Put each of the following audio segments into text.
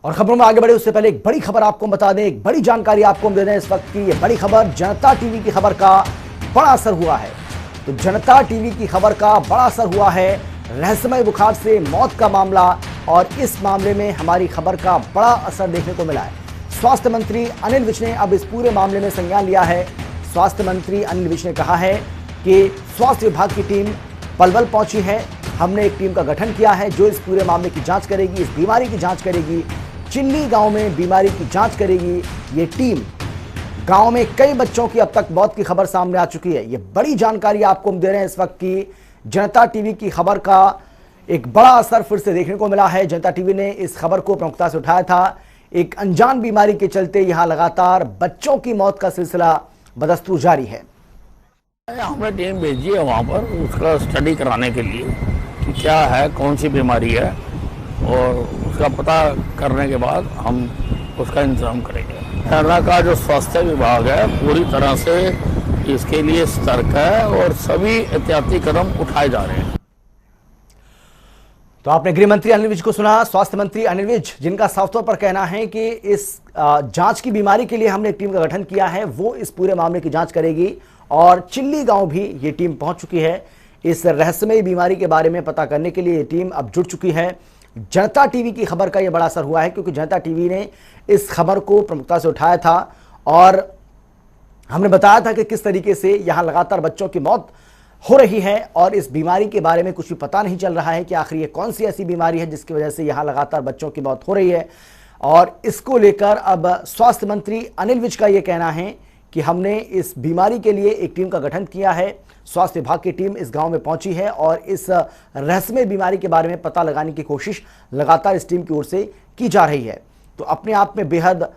और खबरों में आगे बढ़े उससे पहले एक बड़ी खबर आपको बता दें, एक बड़ी जानकारी आपको दे दें। इस वक्त की ये बड़ी खबर, जनता टीवी की खबर का बड़ा असर हुआ है। तो जनता टीवी की खबर का बड़ा असर हुआ है, रहस्यमय बुखार से मौत का मामला, और इस मामले में हमारी खबर का बड़ा असर देखने को मिला है। स्वास्थ्य मंत्री अनिल विज ने अब इस पूरे मामले में संज्ञान लिया है। स्वास्थ्य मंत्री अनिल विज ने कहा है कि स्वास्थ्य विभाग की टीम पलवल पहुंची है। हमने एक टीम का गठन किया है जो इस पूरे मामले की जांच करेगी, इस बीमारी की जांच करेगी, चिल्ली गांव में बीमारी की जांच करेगी। ये टीम गांव में कई बच्चों की अब तक मौत की खबर सामने आ चुकी है। ये बड़ी जानकारी आपको हम दे रहे हैं। इस वक्त की जनता टीवी की खबर का एक बड़ा असर फिर से देखने को मिला है। जनता टीवी ने इस खबर को प्रमुखता से उठाया था। एक अनजान बीमारी के चलते यहां लगातार बच्चों की मौत का सिलसिला बदस्तूर जारी है। हमने टीम भेजी है वहाँ पर उसका स्टडी कराने के लिए कि क्या है, कौन सी बीमारी है, और उसका पता करने के बाद हम उसका इंतजाम करेंगे। हरियाणा का जो स्वास्थ्य विभाग है पूरी तरह से इसके लिए सतर्क है और सभी एहतियाती कदम उठाए जा रहे हैं। तो आपने गृह मंत्री अनिल विज को सुना, स्वास्थ्य मंत्री अनिल विज, जिनका साफ तौर पर कहना है कि इस जांच की बीमारी के लिए हमने एक टीम का गठन किया है, वो इस पूरे मामले की जांच करेगी। और चिल्ली गांव भी ये टीम पहुंच चुकी है। इस रहस्यमय बीमारी के बारे में पता करने के लिए ये टीम अब जुट चुकी है। जनता टीवी की खबर का यह बड़ा असर हुआ है क्योंकि जनता टीवी ने इस खबर को प्रमुखता से उठाया था और हमने बताया था कि किस तरीके से यहां लगातार बच्चों की मौत हो रही है और इस बीमारी के बारे में कुछ भी पता नहीं चल रहा है कि आखिर ये कौन सी ऐसी बीमारी है जिसकी वजह से यहां लगातार बच्चों की मौत हो रही है। और इसको लेकर अब स्वास्थ्य मंत्री अनिल विज का यह कहना है कि हमने इस बीमारी के लिए एक टीम का गठन किया है। स्वास्थ्य विभाग की टीम इस गांव में पहुंची है और इस रहस्यमय बीमारी के बारे में पता लगाने की कोशिश लगातार इस टीम की ओर से की जा रही है। तो अपने आप में बेहद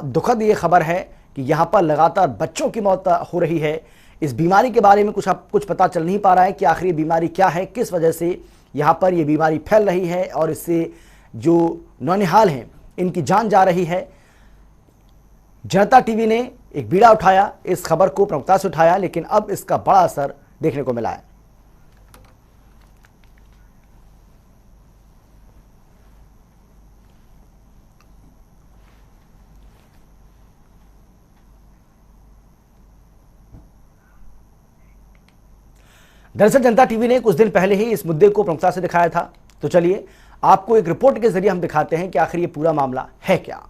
दुखद ये खबर है कि यहाँ पर लगातार बच्चों की मौत हो रही है। इस बीमारी के बारे में कुछ पता चल नहीं पा रहा है कि आखिर ये बीमारी क्या है, किस वजह से यहाँ पर ये बीमारी फैल रही है और इससे जो नौनिहाल हैं इनकी जान जा रही है। जनता टीवी ने एक बीड़ा उठाया, इस खबर को प्रमुखता से उठाया, लेकिन अब इसका बड़ा असर देखने को मिला है। दरअसल जनता टीवी ने कुछ दिन पहले ही इस मुद्दे को प्रमुखता से दिखाया था। तो चलिए आपको एक रिपोर्ट के जरिए हम दिखाते हैं कि आखिर ये पूरा मामला है क्या।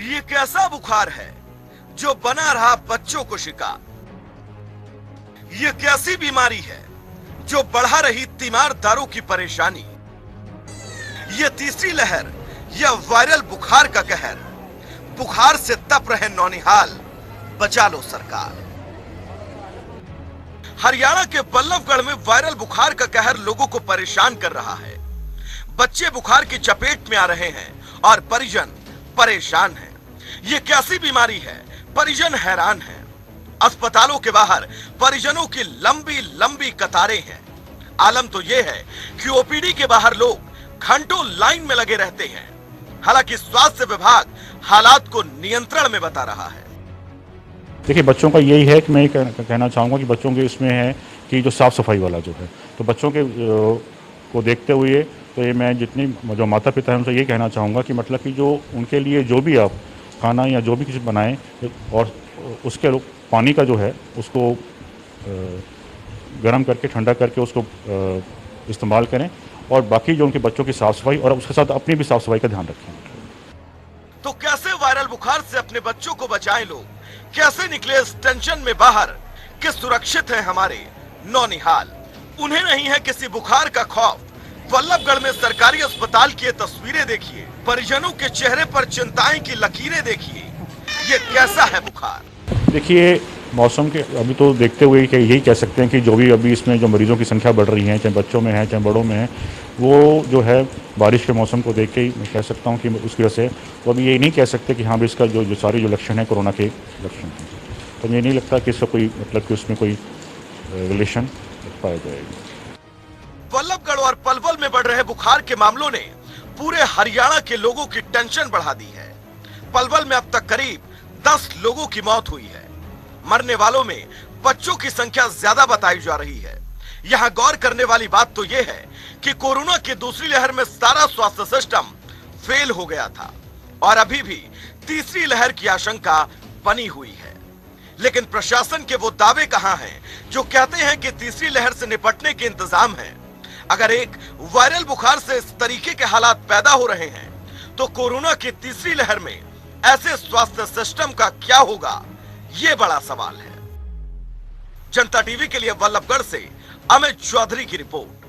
ये कैसा बुखार है जो बना रहा बच्चों को शिकार? ये कैसी बीमारी है जो बढ़ा रही तीमारदारों की परेशानी? ये तीसरी लहर या वायरल बुखार का कहर, बुखार से तप रहे नौनिहाल, बचा लो सरकार। हरियाणा के बल्लभगढ़ में वायरल बुखार का कहर लोगों को परेशान कर रहा है। बच्चे बुखार की चपेट में आ रहे हैं और परिजन परेशान हैं। ये कैसी बीमारी है, परिजन हैरान हैं। अस्पतालों के बाहर परिजनों की लंबी लंबी कतारें हैं। आलम तो ये है कि ओपीडी के बाहर लोग घंटों लाइन में लगे रहते हैं। हालांकि स्वास्थ्य विभाग हालात को नियंत्रण में बता रहा है। देखिए, बच्चों का यही है कि मैं कहना चाहूँगा कि बच्चों के इसमें है कि जो साफ़ सफाई वाला जो है, तो बच्चों के को देखते हुए तो ये मैं जितनी जो माता पिता हैं उनसे ये कहना चाहूँगा कि मतलब कि जो उनके लिए जो भी आप खाना या जो भी कुछ बनाएं और उसके पानी का जो है उसको गर्म करके ठंडा करके उसको इस्तेमाल करें और बाकी जो उनके बच्चों की साफ़ सफाई और उसके साथ अपनी भी साफ़ सफाई का ध्यान रखें। तो कैसे वायरल बुखार से अपने बच्चों को बचाएं लोग? कैसे निकले इस टेंशन में बाहर कि सुरक्षित है हमारे नौनिहाल? उन्हें नहीं है किसी बुखार का खौफ। बल्लभगढ़ में सरकारी अस्पताल की ये तस्वीरें देखिए, परिजनों के चेहरे पर चिंताएं की लकीरें देखिए। ये कैसा है बुखार? देखिए, मौसम के अभी तो देखते हुए कि यही कह सकते हैं कि जो भी अभी इसमें जो मरीजों की संख्या बढ़ रही है, चाहे बच्चों में है चाहे बड़ों में है, वो जो है बारिश के मौसम को देख के ही मैं कह सकता हूँ कि उसकी वजह से तो अभी ये नहीं कह सकते कि हाँ भी इसका जो सारे जो लक्षण है कोरोना के लक्षण हैं। तो मुझे नहीं लगता कि इसका कोई मतलब कि उसमें कोई रिलेशन पाया जाएगा। बल्लभगढ़ और पलवल में बढ़ रहे बुखार के मामलों ने पूरे हरियाणा के लोगों की टेंशन बढ़ा दी है। पलवल में अब तक करीब 10 लोगों की मौत हुई है। मरने वालों में बच्चों की संख्या ज्यादा बताई जा रही है। यहां गौर करने वाली बात तो यह है कि कोरोना की दूसरी लहर में सारा स्वास्थ्य सिस्टम फेल हो गया था और अभी भी तीसरी लहर की आशंका बनी हुई है। लेकिन प्रशासन के वो दावे कहां हैं जो कहते हैं कि तीसरी लहर से निपटने के इंतजाम है। अगर एक वायरल बुखार से इस तरीके के हालात पैदा हो रहे हैं तो कोरोना की तीसरी लहर में ऐसे स्वास्थ्य सिस्टम का क्या होगा, ये बड़ा सवाल है। जनता टीवी के लिए वल्लभगढ़ से अमित चौधरी की रिपोर्ट।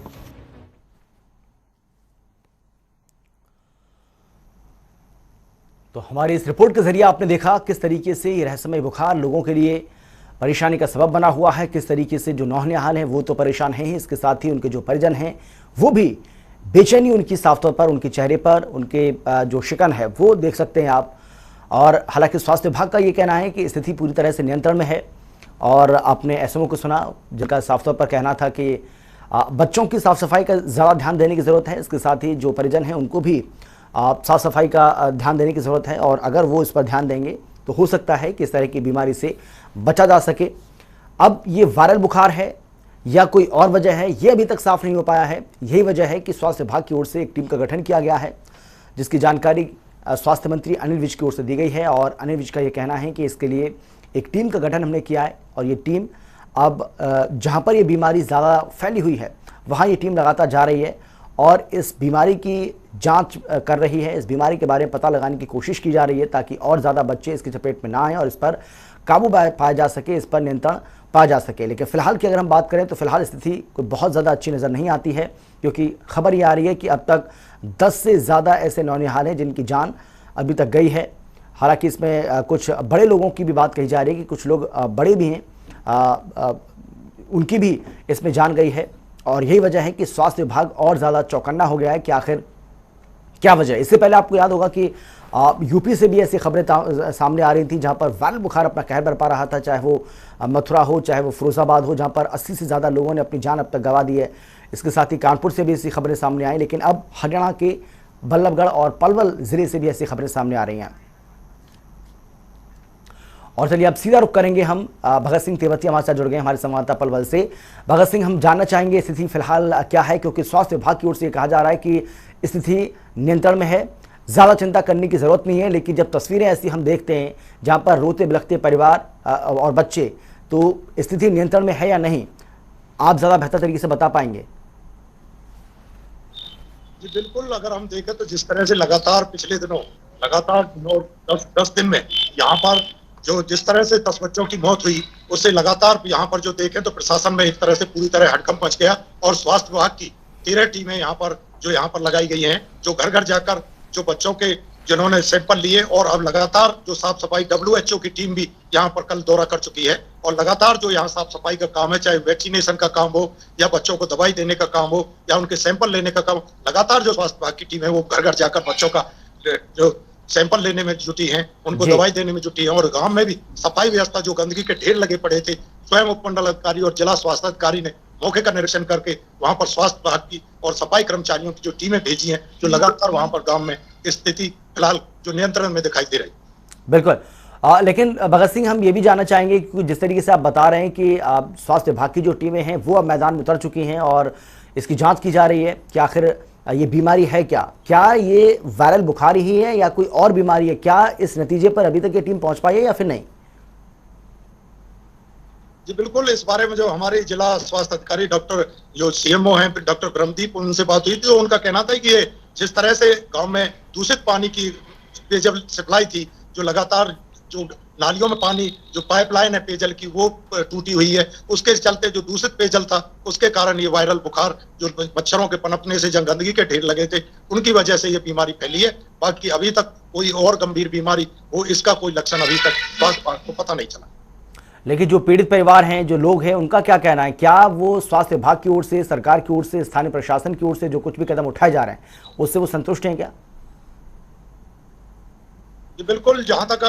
तो हमारी इस रिपोर्ट के जरिए आपने देखा किस तरीके से ये रहस्यमय बुखार लोगों के लिए परेशानी का सबब बना हुआ है, किस तरीके से जो नौनिहाल हैं वो तो परेशान हैं ही, इसके साथ ही उनके जो परिजन हैं वो भी बेचैनी उनकी साफ तौर पर उनके चेहरे पर उनके जो शिकन है वो देख सकते हैं आप। और हालांकि स्वास्थ्य विभाग का ये कहना है कि स्थिति पूरी तरह से नियंत्रण में है और आपने एसएमओ को सुना जिनका साफ तौर पर कहना था कि बच्चों की साफ सफाई का ज़्यादा ध्यान देने की ज़रूरत है, इसके साथ ही जो परिजन हैं उनको भी साफ सफाई का ध्यान देने की ज़रूरत है और अगर वो इस पर ध्यान देंगे तो हो सकता है कि इस तरह की बीमारी से बचा जा सके। अब ये वायरल बुखार है या कोई और वजह है ये अभी तक साफ नहीं हो पाया है। यही वजह है कि स्वास्थ्य विभाग की ओर से एक टीम का गठन किया गया है जिसकी जानकारी स्वास्थ्य मंत्री अनिल विज की ओर से दी गई है और अनिल विज का ये कहना है कि इसके लिए एक टीम का गठन हमने किया है और ये टीम अब जहाँ पर ये बीमारी ज़्यादा फैली हुई है वहाँ ये टीम लगातार जा रही है और इस बीमारी की जांच कर रही है, इस बीमारी के बारे में पता लगाने की कोशिश की जा रही है ताकि और ज़्यादा बच्चे इसकी चपेट में ना आएँ और इस पर काबू पाया जा सके, इस पर नियंत्रण पाया जा सके। लेकिन फिलहाल की अगर हम बात करें तो फिलहाल स्थिति कोई बहुत ज़्यादा अच्छी नज़र नहीं आती है क्योंकि खबर ये आ रही है कि अब तक 10 से ज़्यादा ऐसे नौनिहाल हैं जिनकी जान अभी तक गई है। हालांकि इसमें कुछ बड़े लोगों की भी बात कही जा रही है कि कुछ लोग बड़े भी हैं, उनकी भी इसमें जान गई है और यही वजह है कि स्वास्थ्य विभाग और ज़्यादा चौकन्ना हो गया है कि आखिर क्या वजह है। इससे पहले आपको याद होगा कि यूपी से भी ऐसी खबरें सामने आ रही थी जहां पर वायरल बुखार अपना कहर बरपा रहा था, चाहे वो मथुरा हो चाहे वो फिरोजाबाद हो, जहां पर 80 से ज़्यादा लोगों ने अपनी जान अब तक गंवा दी है। इसके साथ ही कानपुर से भी ऐसी खबरें सामने आई, लेकिन अब हरियाणा के बल्लभगढ़ और पलवल ज़िले से भी ऐसी खबरें सामने आ रही हैं। और चलिए अब सीधा रुख करेंगे हम भगत सिंह तेवतिया हमारे साथ जुड़ गए हमारे संवाददाता पलवल से। भगत सिंह, हम जानना चाहेंगे स्थिति फिलहाल क्या है क्योंकि स्वास्थ्य विभाग की ओर से कहा जा रहा है कि स्थिति नियंत्रण में है, ज़्यादा चिंता करने की ज़रूरत नहीं है। लेकिन जब तस्वीरें ऐसी हम देखते हैं जहां पर रोते बिलखते परिवार और बच्चे, तो स्थिति नियंत्रण में है या नहीं, आप ज़्यादा बेहतर तरीके से बता पाएंगे? जी बिल्कुल, अगर हम देखें तो जिस तरह से लगातार पिछले दिनों लगातार 10 दिन में यहाँ पर जो जिस तरह से 10 बच्चों की मौत हुई उससे लगातार यहाँ पर जो देखें तो प्रशासन में एक तरह से पूरी तरह हड़कंप मच गया और स्वास्थ्य विभाग की 13 टीमें यहाँ पर लगाई गई हैं जो घर घर जाकर जो बच्चों के जिन्होंने सैंपल लिए और अब लगातार जो साफ सफाई WHO की टीम भी यहाँ पर कल दौरा कर चुकी है और लगातार जो यहाँ साफ सफाई का काम है, चाहे वैक्सीनेशन का काम हो या बच्चों को दवाई देने का काम हो या उनके सैंपल लेने का काम, लगातार जो स्वास्थ्य विभाग की टीम है वो घर घर जाकर बच्चों का जो सैंपल लेने में जुटी हैं, उनको दवाई देने में जुटी है। और गांव में भी सफाई व्यवस्था जो गंदगी के ढेर लगे पड़े थे, स्वयं उपमंडल अधिकारी और जिला स्वास्थ्य अधिकारी ने मौके का निरीक्षण करके वहां पर स्वास्थ्य विभाग की और सफाई कर्मचारियों की जो टीमें भेजी हैं जो लगातार वहां पर गांव में स्थिति फिलहाल जो नियंत्रण में दिखाई दे रही। बिल्कुल, लेकिन भगत सिंह, हम ये भी जानना चाहेंगे कि जिस तरीके से आप बता रहे हैं कि स्वास्थ्य विभाग की जो टीमें हैं वो अब मैदान में उतर चुकी हैं और इसकी जांच की जा रही है कि आखिर ये बीमारी है क्या ये वायरल बुखार ही है या कोई और बीमारी है, क्या इस नतीजे पर अभी तक ये टीम पहुंच पाई है या फिर नहीं? जी बिल्कुल, इस बारे में जो हमारे जिला स्वास्थ्य अधिकारी डॉक्टर जो CMO हैं डॉक्टर ब्रह्मदीप, उनसे बात हुई थी तो उनका कहना था कि ये जिस तरह से गांव में दूषित पानी की पेयजल सप्लाई थी, जो लगातार जो नालियों में पानी जो पाइपलाइन है पेयजल की वो टूटी हुई है, उसके चलते जो दूषित पेयजल था उसके कारण ये वायरल बुखार जो मच्छरों के पनपने से जब गंदगी के ढेर लगे थे उनकी वजह से ये बीमारी फैली है। बाकी अभी तक कोई और गंभीर बीमारी हो इसका कोई लक्षण अभी तक स्वास्थ्य विभाग को पता नहीं चला। लेकिन जो पीड़ित परिवार हैं, जो लोग हैं, उनका क्या कहना है? क्या वो स्वास्थ्य विभाग की ओर से, सरकार की ओर से, स्थानीय प्रशासन की ओर से जो कुछ भी कदम उठाए जा रहे हैं उससे वो संतुष्ट हैं क्या? जी बिल्कुल, जहां तक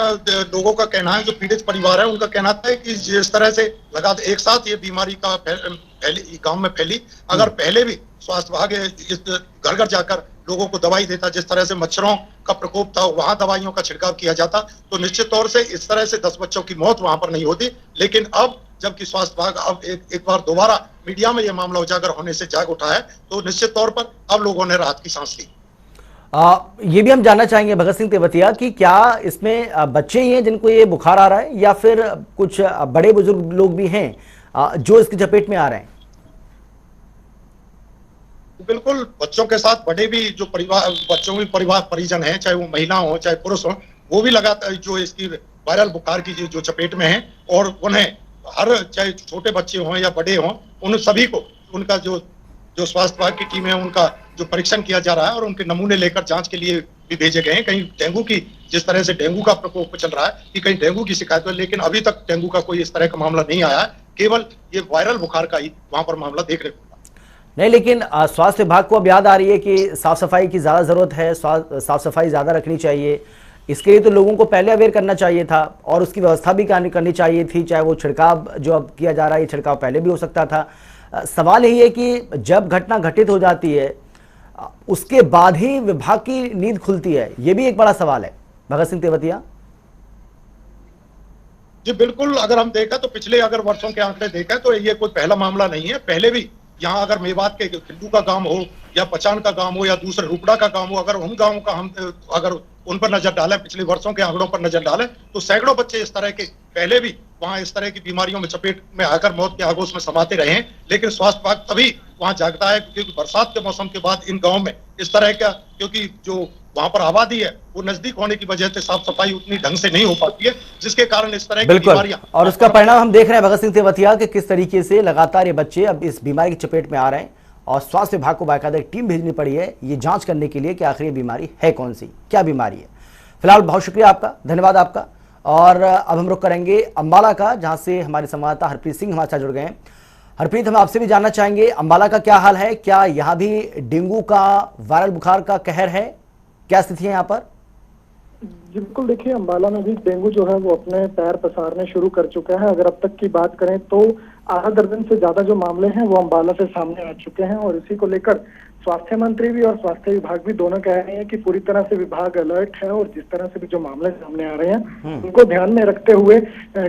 लोगों का कहना है, जो पीड़ित परिवार है उनका कहना है कि जिस तरह से लगातार एक साथ ये बीमारी का गांव में फैली, अगर पहले भी स्वास्थ्य विभाग घर घर जाकर लोगों को दवाई देता, जिस तरह से मच्छरों का प्रकोप था वहां दवाइयों का छिड़काव किया जाता, तो निश्चित तौर से इस तरह से 10 बच्चों की मौत वहां पर नहीं होती। लेकिन अब जबकि स्वास्थ्य विभाग अब एक बार दोबारा मीडिया में यह मामला उजागर होने से जाग उठा है, तो निश्चित तौर पर अब लोगों ने राहत की सांस ली। ये भी हम जानना चाहेंगे भगत सिंह तेवतिया कि क्या इसमें बच्चे ही हैं जिनको ये बुखार आ रहा है या फिर कुछ बड़े बुजुर्ग लोग भी हैं जो इसकी चपेट में आ रहे हैं? बिल्कुल, बच्चों के साथ बड़े भी जो परिवार, बच्चों के परिवार परिजन हैं, चाहे वो महिला हो चाहे पुरुष हो, वो भी लगातार जो इसकी वायरल बुखार की जो चपेट में हैं, और उन्हें हर चाहे छोटे बच्चे हों या बड़े हों, उन सभी को उनका जो स्वास्थ्य विभाग की टीम है उनका जो परीक्षण किया जा रहा है और उनके नमूने लेकर जांच के लिए भी भेजे गए हैं। कहीं डेंगू की, जिस तरह से डेंगू का प्रकोप चल रहा है कि कहीं डेंगू की शिकायत है, लेकिन अभी तक डेंगू का कोई इस तरह का मामला नहीं आया है, केवल ये वायरल बुखार का ही वहां पर मामला देखने को मिला। नहीं, लेकिन स्वास्थ्य विभाग को अब याद आ रही है कि साफ सफाई की ज्यादा जरूरत है, साफ सफाई ज्यादा रखनी चाहिए। इसके लिए तो लोगों को पहले अवेयर करना चाहिए था और उसकी व्यवस्था भी करनी चाहिए थी। चाहे वो छिड़काव जो अब किया जा रहा है, छिड़काव पहले भी हो सकता था। सवाल यही है कि जब घटना घटित हो जाती है उसके बाद ही विभाग की नींद खुलती है, ये भी एक बड़ा सवाल है भगत सिंह तेवतिया। जी बिल्कुल, अगर हम देखें तो पिछले अगर वर्षों के आंकड़े देखें तो ये कोई पहला मामला नहीं है। पहले भी यहाँ अगर मेवात के खिल्लू का गांव हो या पचान का गांव हो या दूसरे रुपड़ा का गांव हो, अगर उन गांवों का हम अगर उन पर नजर डालें, पिछले वर्षों के आंकड़ों पर नजर डालें, तो सैकड़ों बच्चे इस तरह के पहले भी वहां इस तरह की बीमारियों में चपेट में आकर मौत के आगोश में समाते रहे हैं। लेकिन स्वास्थ्य विभाग तभी वहां जागता है क्योंकि बरसात के मौसम के बाद इन गाँव में इस तरह का, क्योंकि जो वहां पर आबादी है वो नजदीक होने की वजह से साफ सफाई उतनी ढंग से नहीं हो पाती है, जिसके कारण इस तरह की बीमारियां, और उसका परिणाम हम देख रहे हैं भगत सिंह तेवतिया कि किस तरीके से लगातार ये बच्चे अब इस बीमारी की चपेट में आ रहे हैं और स्वास्थ्य विभाग को बाकायदा एक टीम भेजनी पड़ी है ये जांच करने के लिए कि आखिर ये बीमारी है कौन सी, क्या बीमारी है। फिलहाल बहुत शुक्रिया आपका, धन्यवाद आपका। और अब हम रुख करेंगे अंबाला का, जहां से हमारे संवाददाता हरप्रीत सिंह हमारे साथ जुड़ गए हैं। हरप्रीत, हम आपसे भी जानना चाहेंगे अंबाला का क्या हाल है, क्या यहाँ भी डेंगू का, वायरल बुखार का कहर है, क्या स्थिति है यहाँ पर? बिल्कुल, देखिए अंबाला में भी डेंगू जो है वो अपने पैर पसारने शुरू कर चुका है। अगर अब तक की बात करें तो आधा दर्जन से ज्यादा जो मामले हैं वो अंबाला से सामने आ चुके हैं और इसी को लेकर स्वास्थ्य मंत्री भी और स्वास्थ्य विभाग भी दोनों कह रहे हैं कि पूरी तरह से विभाग अलर्ट है और जिस तरह से भी जो मामले सामने आ रहे हैं उनको ध्यान में रखते हुए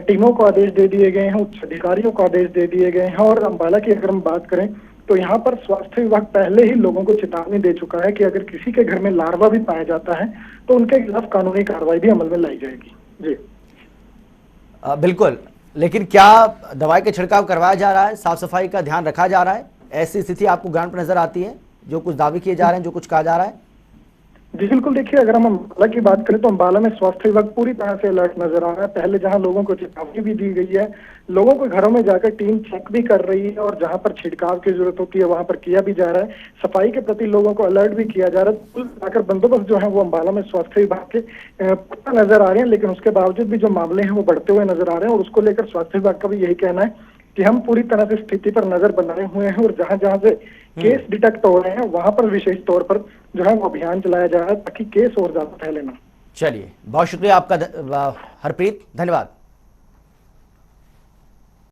टीमों को आदेश दे दिए गए हैं, उच्च अधिकारियों को आदेश दे दिए गए हैं। और अंबाला की अगर हम बात करें तो यहाँ पर स्वास्थ्य विभाग पहले ही लोगों को चेतावनी दे चुका है कि अगर किसी के घर में लार्वा भी पाया जाता है तो उनके खिलाफ कानूनी कार्रवाई भी अमल में लाई जाएगी। जी बिल्कुल, लेकिन क्या दवाई का छिड़काव करवाया जा रहा है, साफ सफाई का ध्यान रखा जा रहा है? ऐसी स्थिति आपको ग्राउंड पर नजर आती है, जो कुछ दावे किए जा रहे हैं, जो कुछ कहा जा रहा है? जी बिल्कुल, देखिए अगर हम अंबाला की बात करें तो अंबाला में स्वास्थ्य विभाग पूरी तरह से अलर्ट नजर आ रहा है। पहले जहां लोगों को चेतावनी भी दी गई है, लोगों को घरों में जाकर टीम चेक भी कर रही है और जहां पर छिड़काव की जरूरत होती है वहां पर किया भी जा रहा है। सफाई के प्रति लोगों को अलर्ट भी किया जा रहा है। कुल मिलाकर बंदोबस्त जो है वो अंबाला में स्वास्थ्य विभाग के पुख्ता नजर आ रहे हैं, लेकिन उसके बावजूद भी जो मामले हैं वो बढ़ते हुए नजर आ रहे हैं और उसको लेकर स्वास्थ्य विभाग का भी यही कहना है कि हम पूरी तरह से स्थिति पर नजर बनाए हुए हैं और जहां जहां से केस डिटेक्ट हो रहे हैं वहां पर विशेष तौर पर जो है वो अभियान चलाया जा रहा है ताकि केस और ज्यादा फैले ना। चलिए, बहुत शुक्रिया आपका हरप्रीत, धन्यवाद।